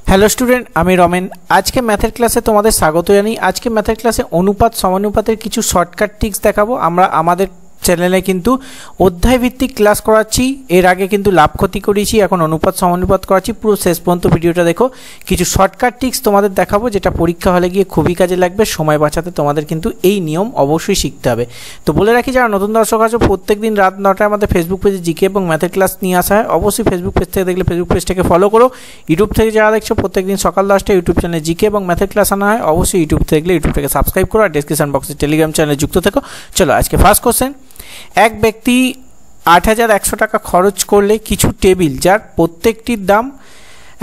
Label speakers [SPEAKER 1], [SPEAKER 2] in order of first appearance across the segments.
[SPEAKER 1] Hello student, আমি রমেন। আজকে ম্যাথের ক্লাসে তোমাদের স্বাগত জানাই। আজকে ম্যাথের ক্লাসে অনুপাত সমানুপাতের কিছু শর্টকাট ট্রিক্স দেখাবো। আমরা আমাদের চ্যানেলে কিন্তু অধ্যায় ভিত্তিক ক্লাস করাচ্ছি। এর আগে কিন্তু লাভ ক্ষতি করিয়েছি, এখন অনুপাত সমানুপাত করাচ্ছি। পুরো শেষ পর্যন্ত ভিডিওটা দেখো। কিছু শর্টকাট ট্রিক্স তোমাদের দেখাবো, যেটা পরীক্ষা হলে গিয়ে খুবই কাজে লাগবে। সময় বাঁচাতে তোমাদের কিন্তু এই নিয়ম অবশ্যই শিখতে হবে। তো বলে রাখি, যারা নতুন দর্শক আছো, প্রত্যেক দিন রাত 9টায় আমাদের ফেসবুক পেজে জিকে এবং ম্যাথের ক্লাস নিয়ে আসা হয়। অবশ্যই ফেসবুক পেজ থেকে দেখলে ফেসবুক পেজটাকে ফলো করো। ইউটিউব থেকে যারা দেখছো, প্রত্যেক দিন সকাল 10টায় ইউটিউব চ্যানেলে জিকে এবং ম্যাথের ক্লাস আনা হয়। অবশ্যই ইউটিউব থেকে দেখলে ইউটিউবটাকে সাবস্ক্রাইব করো আর ডেসক্রিপশন বক্সে টেলিগ্রাম চ্যানেলে যুক্ত থেকো। চলো আজকে ফার্স্ট কোশ্চেন। এক ব্যক্তি ৮১০০ টাকা খরচ করলে কিছু টেবিল, যার প্রত্যেকটির দাম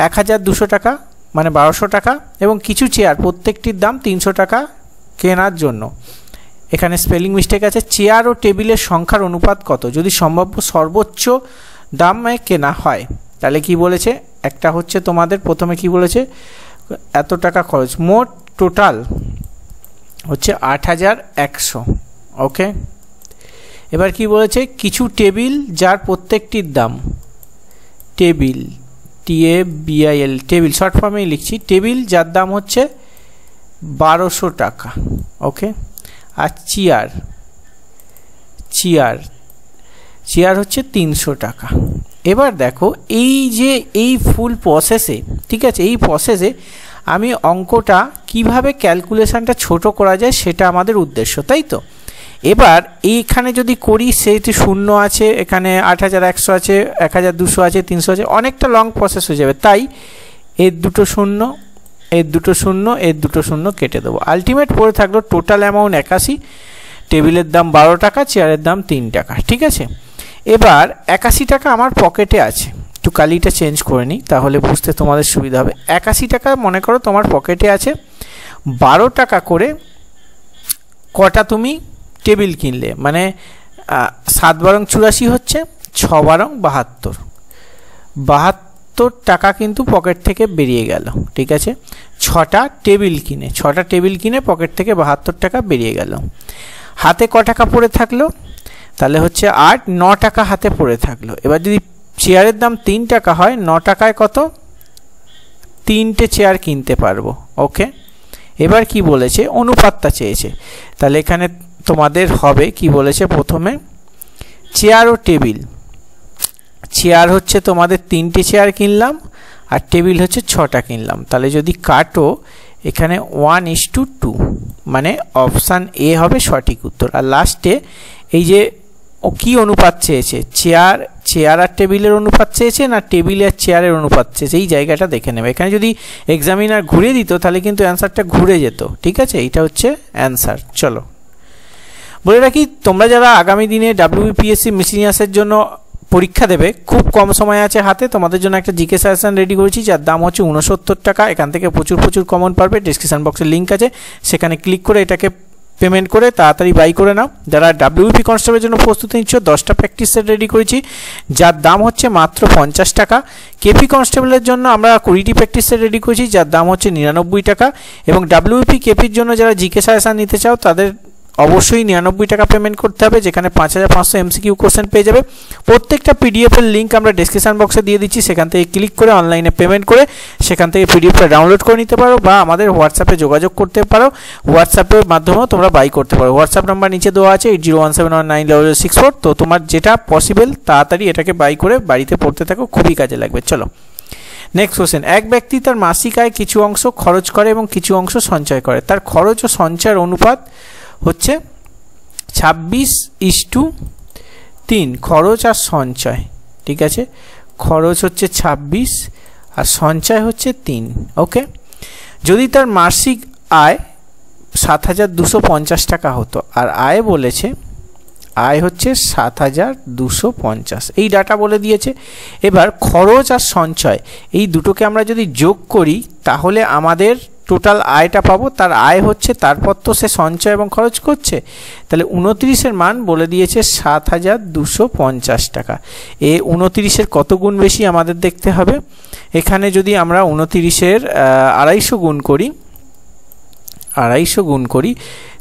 [SPEAKER 1] ১২০০ টাকা মানে ১২০০ টাকা, এবং কিছু চেয়ার প্রত্যেকটির দাম ৩০০ টাকা কেনার জন্য। এখানে স্পেলিং মিস্টেক আছে। চেয়ার ও টেবিলের সংখ্যার অনুপাত কত যদি সম্ভাব্য সর্বোচ্চ দামে কেনা হয়? তাহলে কি বলেছে, একটা হচ্ছে তোমাদের প্রথমে কি বলেছে, এত টাকা খরচ, মোট টোটাল হচ্ছে ৮১০০। ওকে, এবার কি বলেছে, কিছু টেবিল যার প্রত্যেকটির দাম, টেবিল TABIL টেবিল শর্ট ফর্মেই লিখছি, টেবিল যার দাম হচ্ছে ১২০০ টাকা। ওকে, আর চেয়ার হচ্ছে ৩০০ টাকা। এবার দেখো, এই ফুল প্রসেসে, ঠিক আছে, এই প্রসেসে আমি অঙ্কটা কিভাবে ক্যালকুলেশনটা ছোট করা যায় সেটা আমাদের উদ্দেশ্য, তাই তো। এবার এইখানে যদি করি, সেটি শূন্য আছে, এখানে ৮১০০ আছে, ১২০০ আছে, ৩০০ আছে, অনেকটা লং প্রসেস হয়ে যাবে। তাই এর দুটো শূন্য, এর দুটো শূন্য, এর দুটো শূন্য কেটে দেবো। আলটিমেট পড়ে থাকলো টোটাল অ্যামাউন্ট ৮১, টেবিলের দাম ১২ টাকা, চেয়ারের দাম ৩ টাকা। ঠিক আছে, এবার ৮১ টাকা আমার পকেটে আছে। একটু কালিটা চেঞ্জ করে নিই, তাহলে বুঝতে তোমাদের সুবিধা হবে। ৮১ টাকা মনে করো তোমার পকেটে আছে। ১২ টাকা করে কটা তুমি টেবিল কিনলে, মানে ৭ বারং ৮৪ হচ্ছে, ৬ বারং ৭২, ৭২ টাকা কিন্তু পকেট থেকে বেরিয়ে গেল। ঠিক আছে, ছটা টেবিল কিনে পকেট থেকে ৭২ টাকা বেরিয়ে গেল। হাতে ক টাকা পড়ে থাকলো, তাহলে হচ্ছে ৮, ৯ টাকা হাতে পড়ে থাকলো। এবার যদি চেয়ারের দাম ৩ টাকা হয়, ৯ টাকায় কত, ৩টে চেয়ার কিনতে পারবো। ওকে, এবার কি বলেছে, অনুপাতটা চেয়েছে। তাহলে এখানে তোমাদের হবে কি বলেছে, প্রথমে চেয়ার ও টেবিল। চেয়ার হচ্ছে তোমাদের 3টে চেয়ার কিনলাম, আর টেবিল হচ্ছে 6টা কিনলাম। তাহলে যদি কাটো, এখানে 1:2, মানে অপশান এ হবে সঠিক উত্তর। আর লাস্টে এই যে কি অনুপাত চেয়েছে, চেয়ার আর টেবিলের অনুপাত চেয়েছে না টেবিল আর চেয়ারের অনুপাত চেয়েছে, এই জায়গাটা দেখে নেবে। এখানে যদি এক্সামিনার ঘুরিয়ে দিত, তাহলে কিন্তু অ্যান্সারটা ঘুরে যেত। ঠিক আছে, এইটা হচ্ছে অ্যান্সার। চলো বলে রাখি, তোমরা যারা আগামী দিনে WBPSC মিসেলিনিয়াসের জন্য পরীক্ষা দেবে, খুব কম সময় আছে হাতে, তোমাদের জন্য একটা জিকে সাজেশন রেডি করেছি, যার দাম হচ্ছে 69 টাকা। এখান থেকে প্রচুর কমন পারবে। ডেসক্রিপশন বক্সে লিঙ্ক আছে, সেখানে ক্লিক করে এটাকে পেমেন্ট করে তাড়াতাড়ি বাই করে নাও। যারা WBP কনস্টেবলের জন্য প্রস্তুতি নিচ্ছ, 10টা প্র্যাকটিস সেট রেডি করেছি, যার দাম হচ্ছে মাত্র 50 টাকা। KP কনস্টেবলের জন্য আমরা 20টি প্র্যাকটিস সেট রেডি করেছি, যার দাম হচ্ছে 99 টাকা। এবং WBP KPর জন্য যারা জিকে সাজেশন নিতে চাও, তাদের অবশ্যই 99 টাকা পেমেন্ট করতে হবে, যেখানে 5500 MCQ কোশ্চেন পেয়ে যাবে। প্রত্যেকটা PDF এর লিঙ্ক আমরা ডেসক্রিপশন বক্সে দিয়ে দিচ্ছি, সেখান থেকে ক্লিক করে অনলাইনে পেমেন্ট করে সেখান থেকে PDFটা ডাউনলোড করে নিতে পারো, বা আমাদের হোয়াটসঅ্যাপে যোগাযোগ করতে পারো। হোয়াটসঅ্যাপের মাধ্যমেও তোমরা বাই করতে পারো। হোয়াটসঅ্যাপ নাম্বার নিচে দেওয়া আছে 8017190064। তো তোমার যেটা পসিবল তাড়াতাড়ি এটাকে বাই করে বাড়িতে পড়তে থাকো, খুবই কাজে লাগবে। চলো নেক্সট কোশ্চেন। এক ব্যক্তি তার মাসিক আয় কিছু অংশ খরচ করে এবং কিছু অংশ সঞ্চয় করে। তার খরচ ও সঞ্চয়ের অনুপাত হচ্ছে 26:3, খরচ আর সঞ্চয়। ঠিক আছে, খরচ হচ্ছে 26 আর সঞ্চয় হচ্ছে 3। ওকে, যদি তার মাসিক আয় 7250 টাকা হতো, আর আয় বলেছে, আয় হচ্ছে 7250, এই ডাটা বলে দিয়েছে। এবার খরচ আর সঞ্চয় এই দুটোকে আমরা যদি যোগ করি, তাহলে আমাদের টোটাল আয়টা পাবো। তার আয় হচ্ছে, তারপর তো সে সঞ্চয় এবং খরচ করছে, তাহলে 29-এর মান বলে দিয়েছে 7250 টাকা। 29-এর কত গুণ বেশি আমাদের দেখতে হবে। এখানে যদি আমরা 29-এর 250 গুণ করি,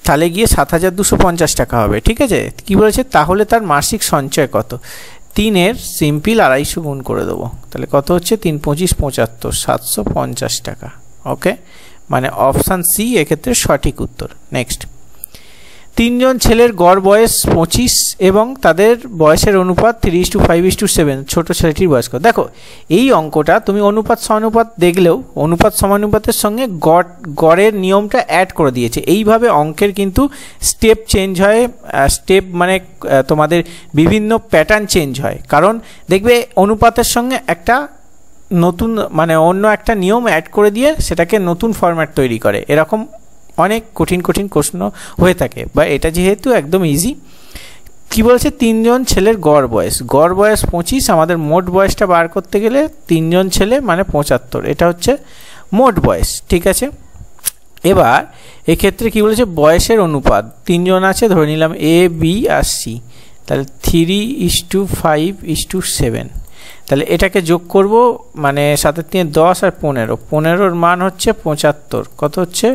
[SPEAKER 1] তাহলে গিয়ে 7250 টাকা হবে। ঠিক আছে, কি বলেছে, তাহলে তার মাসিক সঞ্চয় কত, 3-এর সিম্পল 250 গুণ করে দেবো, তাহলে কত হচ্ছে 3 25 75 750 টাকা। ওকে, মানে অপশান সি এক্ষেত্রে সঠিক উত্তর। নেক্সট, 3 জন ছেলের গড় বয়স 25 এবং তাদের বয়সের অনুপাত 3:5:7, ছোট ছেলেটির বয়স কত? দেখো এই অঙ্কটা তুমি অনুপাত সমানুপাত দেখলেও অনুপাত সমানুপাতের সঙ্গে গড়ের নিয়মটা অ্যাড করে দিয়েছে। এইভাবে অঙ্কের কিন্তু স্টেপ চেঞ্জ হয়, স্টেপ মানে তোমাদের বিভিন্ন প্যাটার্ন চেঞ্জ হয়, কারণ দেখবে অনুপাতের সঙ্গে একটা নতুন মানে অন্য একটা নিয়ম অ্যাড করে দিয়ে সেটাকে নতুন ফরম্যাট তৈরি করে। এরকম অনেক কঠিন কঠিন প্রশ্ন হয়ে থাকে, বা এটা যেহেতু একদম ইজি। কি বলছে? 3 জন ছেলের গড় বয়স 25, আমাদের মোট বয়সটা বার করতে গেলে 3 জন ছেলে মানে 75, এটা হচ্ছে মোট বয়স। ঠিক আছে, এবার এক্ষেত্রে কি বলেছে? বয়সের অনুপাত 3 জন আছে, ধরে নিলাম এ বি আর সি, তাহলে 3:5:7, তাহলে এটাকে যোগ করব, মানে 7 3 10 আর 15-15-র মান হচ্ছে 75, কত হচ্ছে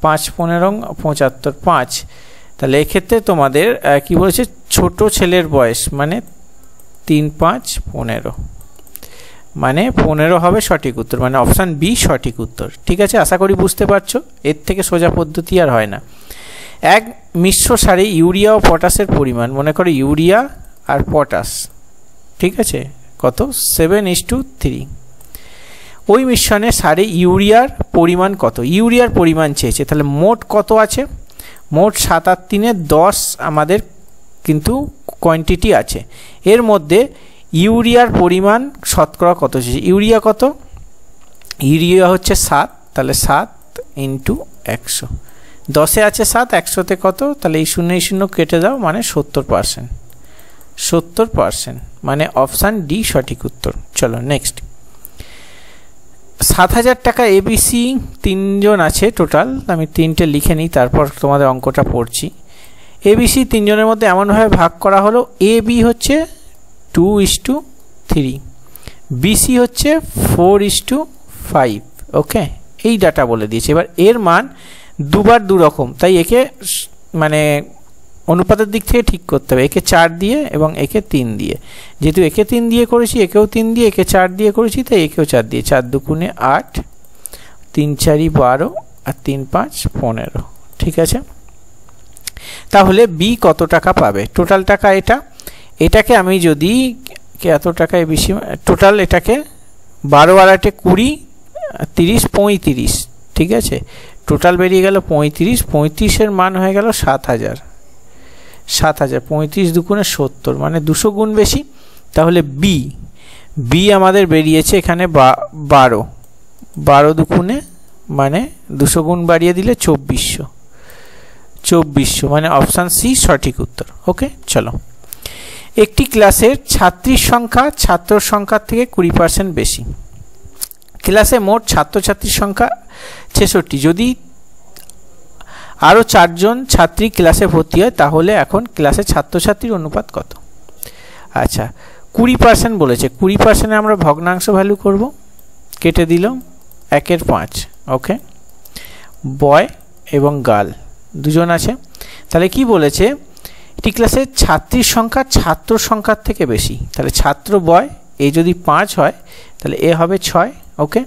[SPEAKER 1] 5-15 5। তাহলে এক্ষেত্রে তোমাদের কি বলেছে? ছোট ছেলের বয়স মানে 3-5-15, মানে 15 হবে সঠিক উত্তর, মানে অপশান বি সঠিক উত্তর। ঠিক আছে, আশা করি বুঝতে পারছো, এর থেকে সোজা পদ্ধতি আর হয় না। এক মিশ্র সারে ইউরিয়া ও পটাশের পরিমাণ, মনে করো ইউরিয়া আর পটাশ, ঠিক আছে, কত? 7:3। ওই মিশ্রণে সারে ইউরিয়ার পরিমাণ কত? ইউরিয়ার পরিমাণ চেয়েছে, তাহলে মোট কত আছে? মোট 7 আর 3 10 আমাদের কিন্তু কোয়ান্টিটি আছে। এর মধ্যে ইউরিয়ার পরিমাণ শতকরা কত চেয়েছে? ইউরিয়া কত? ইউরিয়া হচ্ছে 7, তাহলে 7 × 100, 10-এ আছে 7, 100-তে কত? তাহলে এই 0 কেটে দাও, মানে 70%, 70%, মানে অপশান ডি সঠিক উত্তর। চলো নেক্সট, 7,000 টাকা এবিসি 3 জন আছে টোটাল, আমি 3টে লিখে নিই তারপর তোমাদের অঙ্কটা পড়ছি। এবিসি 3 জনের মধ্যে এমনভাবে ভাগ করা হলো, এ বি হচ্ছে 2:3, বিসি হচ্ছে 4:5। ওকে, এই ডাটা বলে দিয়েছে। এবার এর মান দুবার দু রকম, তাই একে মানে অনুপাতের দিক থেকে ঠিক করতে হবে, একে 4 দিয়ে এবং একে 3 দিয়ে। যেহেতু একে 3 দিয়ে করেছি, একেও 3 দিয়ে, একে 4 দিয়ে করেছি, তাই একেও 4 দিয়ে। 4 2 8, 3 4 12 আর 3 5 15। ঠিক আছে, তাহলে বি কত টাকা পাবে? টোটাল টাকা এটাকে আমি যদি এত টাকায় বেশি, টোটাল এটাকে 12 আর 8 20 30 35, ঠিক আছে, টোটাল বেরিয়ে গেল 35। 35-এর মান হয়ে গেল 7,000। 35 2 70, মানে 200 গুণ বেশি। তাহলে বি আমাদের বেরিয়েছে এখানে 12 2 মানে 200 গুণ বাড়িয়ে দিলে 2400, মানে অপশান সি সঠিক উত্তর। ওকে, চলো, একটি ক্লাসের ছাত্রীর সংখ্যা ছাত্রর সংখ্যার থেকে 20% বেশি। ক্লাসে মোট ছাত্রছাত্রীর সংখ্যা 66, যদি আরও 4 জন ছাত্রী ক্লাসে ভর্তি হয়, তাহলে এখন ক্লাসে ছাত্রছাত্রীর অনুপাত কত? আচ্ছা, 20% বলেছে, 20%-এ আমরা ভগ্নাংশ ভ্যালু করব, কেটে দিলাম 1/5। ওকে, বয় এবং গার্ল দুজন আছে, তাহলে কি বলেছে? একটি ক্লাসের ছাত্রীর সংখ্যা ছাত্র সংখ্যার থেকে বেশি, তাহলে ছাত্র বয় এ যদি 5 হয়, তাহলে এ হবে 6। ওকে,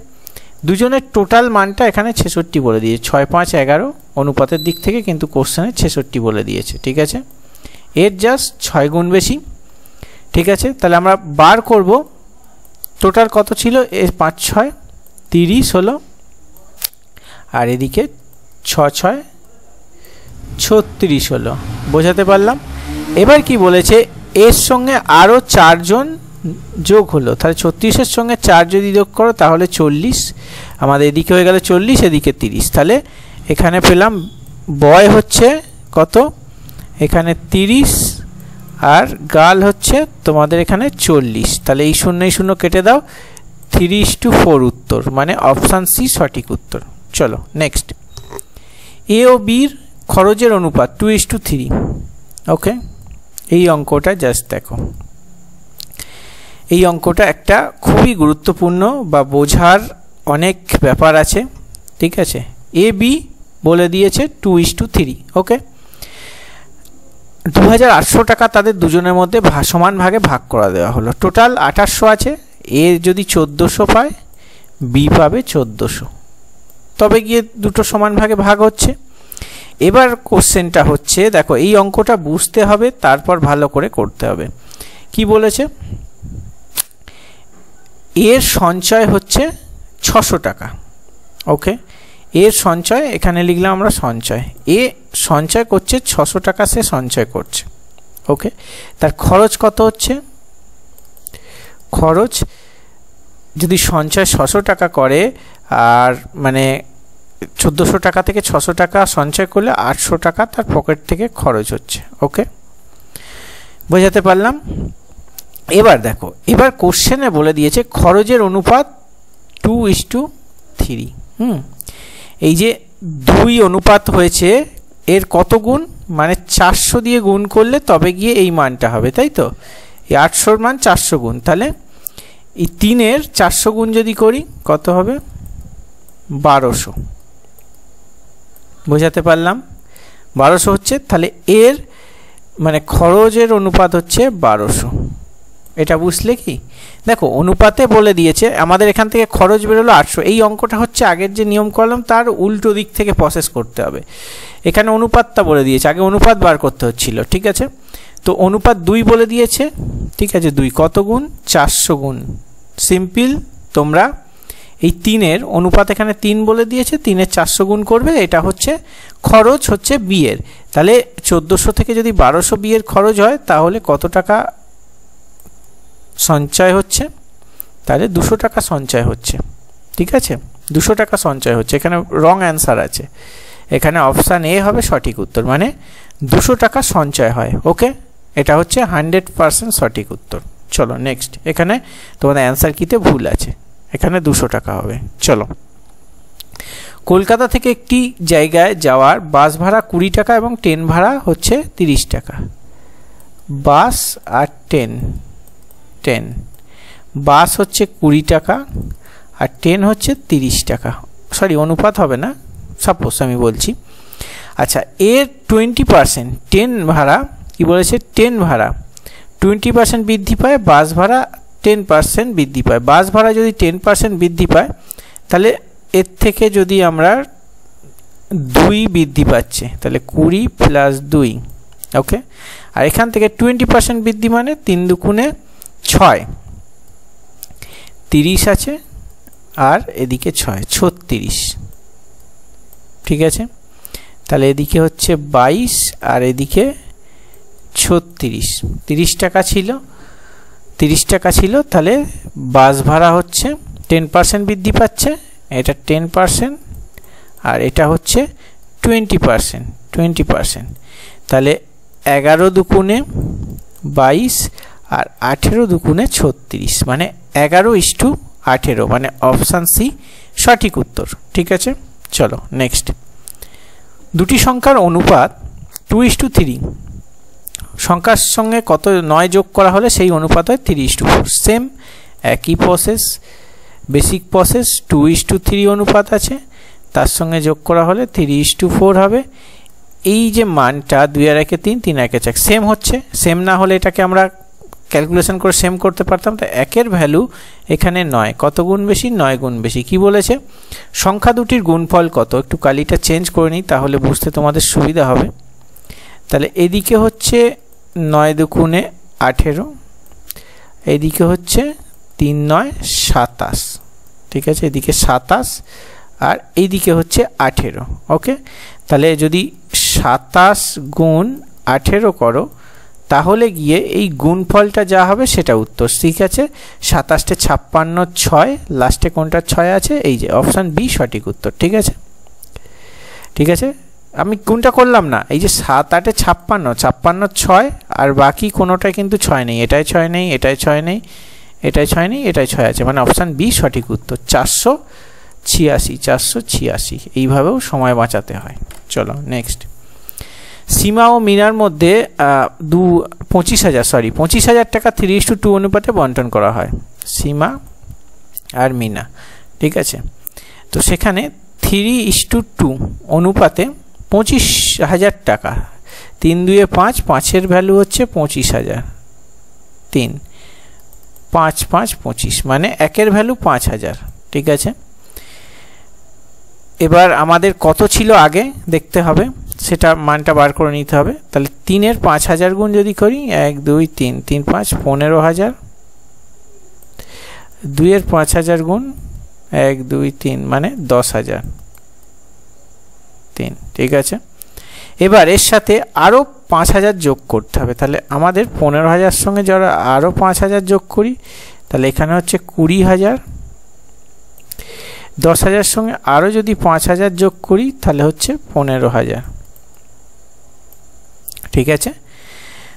[SPEAKER 1] দুজনের টোটাল মানটা এখানে 66 বলে দিয়েছে, 6 5 11 অনুপাতের দিক থেকে, কিন্তু কোশ্চেনে 66 বলে দিয়েছে। ঠিক আছে, এর জাস্ট 6 গুণ বেশি। ঠিক আছে, তাহলে আমরা বার করব টোটাল কত ছিল? এর 5 6 30 হলো, আর এদিকে 6 6 36 হলো। বোঝাতে পারলাম? এবার কি বলেছে? এর সঙ্গে আরও 4 জন যোগ হলো, তাহলে 36-এর সঙ্গে 4 যদি যোগ করো তাহলে 40, আমাদের এদিকে হয়ে গেল 40, এদিকে 30, তাহলে এখানে পেলাম বয় হচ্ছে কত? এখানে 30, আর গার্ল হচ্ছে তোমাদের এখানে 40, তাহলে এই 0 কেটে দাও, 3:4 উত্তর, মানে অপশান সি সঠিক উত্তর। চলো নেক্সট, এ ও বির খরচের অনুপাত 2:3। ওকে, এই অঙ্কটা জাস্ট দেখো, এই অঙ্কটা একটা খুবই গুরুত্বপূর্ণ বা বোঝার অনেক ব্যাপার আছে। ঠিক আছে, এ বি বলে দিয়েছে 2:3। ওকে, 2800 টাকা তাদের দুজনের মধ্যে সমান ভাগে ভাগ করে দেওয়া হলো। টোটাল 2800 আছে, এ যদি 1400 পায়, বি পাবে 1400, তবে গিয়ে দুটো সমান ভাগে ভাগ হচ্ছে। এবার কোশ্চেনটা হচ্ছে, দেখো এই অঙ্কটা বুঝতে হবে, তারপর ভালো করে করতে হবে। কি বলেছে, এর সঞ্চয় হচ্ছে 600 টাকা। ওকে, এর সঞ্চয় এখানে লিখলাম আমরা সঞ্চয়, এ সঞ্চয় করছে 600 টাকা, সে সঞ্চয় করছে। ওকে, তার খরচ কত হচ্ছে, খরচ যদি সঞ্চয় 600 টাকা করে, আর মানে 1400 টাকা থেকে 600 টাকা সঞ্চয় করলে 800 টাকা তার পকেট থেকে খরচ হচ্ছে। ওকে, বোঝাতে পারলাম? এবার দেখো, এবার কোশ্চেনে বলে দিয়েছে খরচের অনুপাত 2:3। এই যে 2 অনুপাত হয়েছে, এর কত গুণ, মানে 400 দিয়ে গুণ করলে তবে গিয়ে এই মানটা হবে, তাই তো? এই 800 মান 400 গুণ, তাহলে এই 3-এর 400 গুণ যদি করি কত হবে, 1200। বোঝাতে পারলাম? 1200 হচ্ছে, তাহলে এর মানে খরচের অনুপাত হচ্ছে 1200। এটা বুঝলে কি? দেখো অনুপাতে বলে দিয়েছে, আমাদের এখান থেকে খরচ বেরোলো 800। এই অঙ্কটা হচ্ছে আগের যে নিয়ম করলাম তার উল্টো দিক থেকে প্রসেস করতে হবে। এখানে অনুপাতটা বলে দিয়েছে, আগে অনুপাত বার করতে হচ্ছিল, ঠিক আছে? তো অনুপাত 2 বলে দিয়েছে, ঠিক আছে? 2 কত গুণ, 400 গুণ। সিম্পল, তোমরা এই 3-এর অনুপাত এখানে 3 বলে দিয়েছে, 3-এর 400 গুণ করবে, এটা হচ্ছে খরচ, হচ্ছে বিয়ের। তাহলে 1400 থেকে যদি 1200 বিয়ের খরচ হয়, তাহলে কত টাকা সঞ্চয় হচ্ছে? তাহলে 200 টাকা সঞ্চয় হচ্ছে, ঠিক আছে? 200 টাকা সঞ্চয় হচ্ছে। এখানে রং অ্যান্সার আছে, এখানে অপশান এ হবে সঠিক উত্তর, মানে 200 টাকা সঞ্চয় হয়। ওকে, এটা হচ্ছে 100% সঠিক উত্তর। চলো নেক্সট, এখানে তোমাদের অ্যান্সার কিতে ভুল আছে, এখানে 200 টাকা হবে। চলো, কলকাতা থেকে একটি জায়গায় যাওয়ার বাস ভাড়া 20 টাকা এবং ট্রেন ভাড়া হচ্ছে 30 টাকা। বাস আর ট্রেন, বাস হচ্ছে 20 টাকা আর ট্রেন হচ্ছে 30 টাকা। সরি, অনুপাত হবে না, সাপোজ আমি বলছি। আচ্ছা, এর 20% ট্রেন ভাড়া, কি বলেছে, ট্রেন ভাড়া 20% বৃদ্ধি পায়, বাস ভাড়া 10% বৃদ্ধি পায়। বাস ভাড়া যদি 10% বৃদ্ধি পায়, তাহলে এর থেকে যদি আমরা 2 বৃদ্ধি পাচ্ছে, তাহলে 20 + 2। ওকে, আর এখান থেকে 20% বৃদ্ধি মানে 3 দুগুণে 6, 30 আছে, আর এদিকে 6, 36, ঠিক আছে? তাহলে এদিকে হচ্ছে 22 আর এদিকে 36। 30 টাকা ছিল, 30 টাকা ছিল, তাহলে বাস ভাড়া হচ্ছে 10% বৃদ্ধি পাচ্ছে, এটা 10%, আর এটা হচ্ছে 20%। তাহলে 11 দুগুণে 22 আর 18 দুগুণে 36, মানে 11:18, মানে অপশান সি সঠিক উত্তর, ঠিক আছে? চলো নেক্সট, দুটি সংখ্যার অনুপাত 2:3। সংখ্যার সঙ্গে কত 9 যোগ করা হলে সেই অনুপাত হয় 3:4। সেম একই প্রসেস, বেসিক প্রসেস, 2:3 অনুপাত আছে, তার সঙ্গে যোগ করা হলে 3:4 হবে। এই যে মানটা 2 আর 1 3, 3 আর 1 4, সেম হচ্ছে। সেম না হলে এটাকে আমরা ক্যালকুলেশন করে সেম করতে পারতাম। তো 1-এর ভ্যালু এখানে 9, কত গুণ বেশি, 9 গুণ বেশি। কি বলেছে, সংখ্যা দুটির গুণফল কত? একটু কালিটা চেঞ্জ করে নিই, তাহলে বুঝতে তোমাদের সুবিধা হবে। তাহলে এদিকে হচ্ছে 9 দুগুণে 18, এদিকে হচ্ছে 3 9 27, ঠিক আছে? এদিকে 27 আর এইদিকে হচ্ছে 18। ওকে, তাহলে যদি 27 গুণ 18 করো, তাহলে গিয়ে এই গুণফলটা যা হবে সেটা উত্তর, ঠিক আছে? 27 56 6, লাস্টে কোনটা 6 আছে, এই যে অপশান বি সঠিক উত্তর, ঠিক আছে? ঠিক আছে, আমি কোনটা করলাম না, এই যে 7 8 56 56 6, আর বাকি কোনোটাই কিন্তু 6 নেই, এটাই 6 নেই, এটাই 6 নেই, এটাই 6 নেই, এটাই 6 আছে, মানে অপশান বি সঠিক উত্তর। 486 এইভাবেও সময় বাঁচাতে হয়। চলো নেক্সট, সীমা ও মিনার মধ্যে 25,000 টাকা 3:2 অনুপাতে বন্টন করা হয়। সীমা আর মিনা, ঠিক আছে? তো সেখানে 3:2 অনুপাতে 25,000 টাকা 3 2 5, 5-এর ভ্যালু হচ্ছে 25,000, 3 5 5 25, মানে 1-এর ভ্যালু 5,000। ঠিক আছে, এবার আমাদের কত ছিল আগে দেখতে হবে, সেটা মানটা বার করে নিতে হবে। তাহলে 3-এর 5,000 গুণ যদি করি, 1 2 3 3 5 15,000, 2-এর 5,000 গুণ 1 2 3 মানে 10,000, 3। ঠিক আছে, এবার এর সাথে আরও 5,000 যোগ করতে হবে। তাহলে আমাদের 15,000 সঙ্গে যারা আরও 5,000 যোগ করি, তাহলে এখানে হচ্ছে 20,000। 10,000 সঙ্গে আরও যদি 5,000 যোগ করি, তাহলে হচ্ছে 15,000। ঠিক আছে,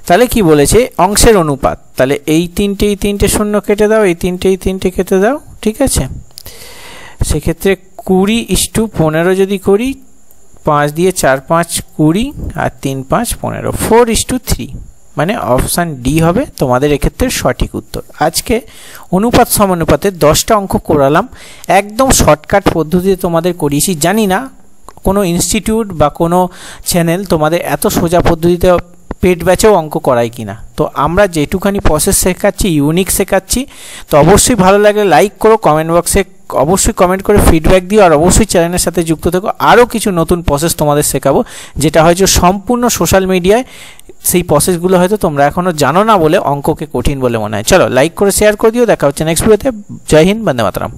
[SPEAKER 1] তাহলে কি বলেছে, অংশের অনুপাত। তাহলে এই 3টে শূন্য কেটে দাও, এই 3টে কেটে দাও। ঠিক আছে, সেক্ষেত্রে 20:15 যদি করি, 5 দিয়ে 4 5 20 আর 3 5 15, 4:3, মানে অপশান ডি হবে তোমাদের এক্ষেত্রে সঠিক উত্তর। আজকে অনুপাত সমানুপাতের 10টা অঙ্ক করালাম, একদম শর্টকাট পদ্ধতিতে তোমাদের করিয়েছি। জানি না কোনো ইনস্টিটিউট বা কোনো চ্যানেল তোমাদের এত সোজা পদ্ধতিতে পেড ব্যাচেও অঙ্ক করায় কিনা। তো আমরা যেটুখানি প্রসেস শেখাচ্ছি, ইউনিক শেখাচ্ছি। তো অবশ্যই ভালো লাগলে লাইক করো, কমেন্ট বক্সে অবশ্যই কমেন্ট করে ফিডব্যাক দিও, আর অবশ্যই চ্যানেলের সাথে যুক্ত থেকো। আরও কিছু নতুন প্রসেস তোমাদের শেখাবো, যেটা হয়তো সম্পূর্ণ সোশ্যাল মিডিয়ায়, সেই প্রসেসগুলো হয়তো তোমরা এখনও জানো না বলে অঙ্ককে কঠিন বলে মনে হয়। চলো লাইক করে শেয়ার করে দিও, দেখা হচ্ছে নেক্সট ভিডিওতে। জয় হিন্দ, বন্দে মাতরম।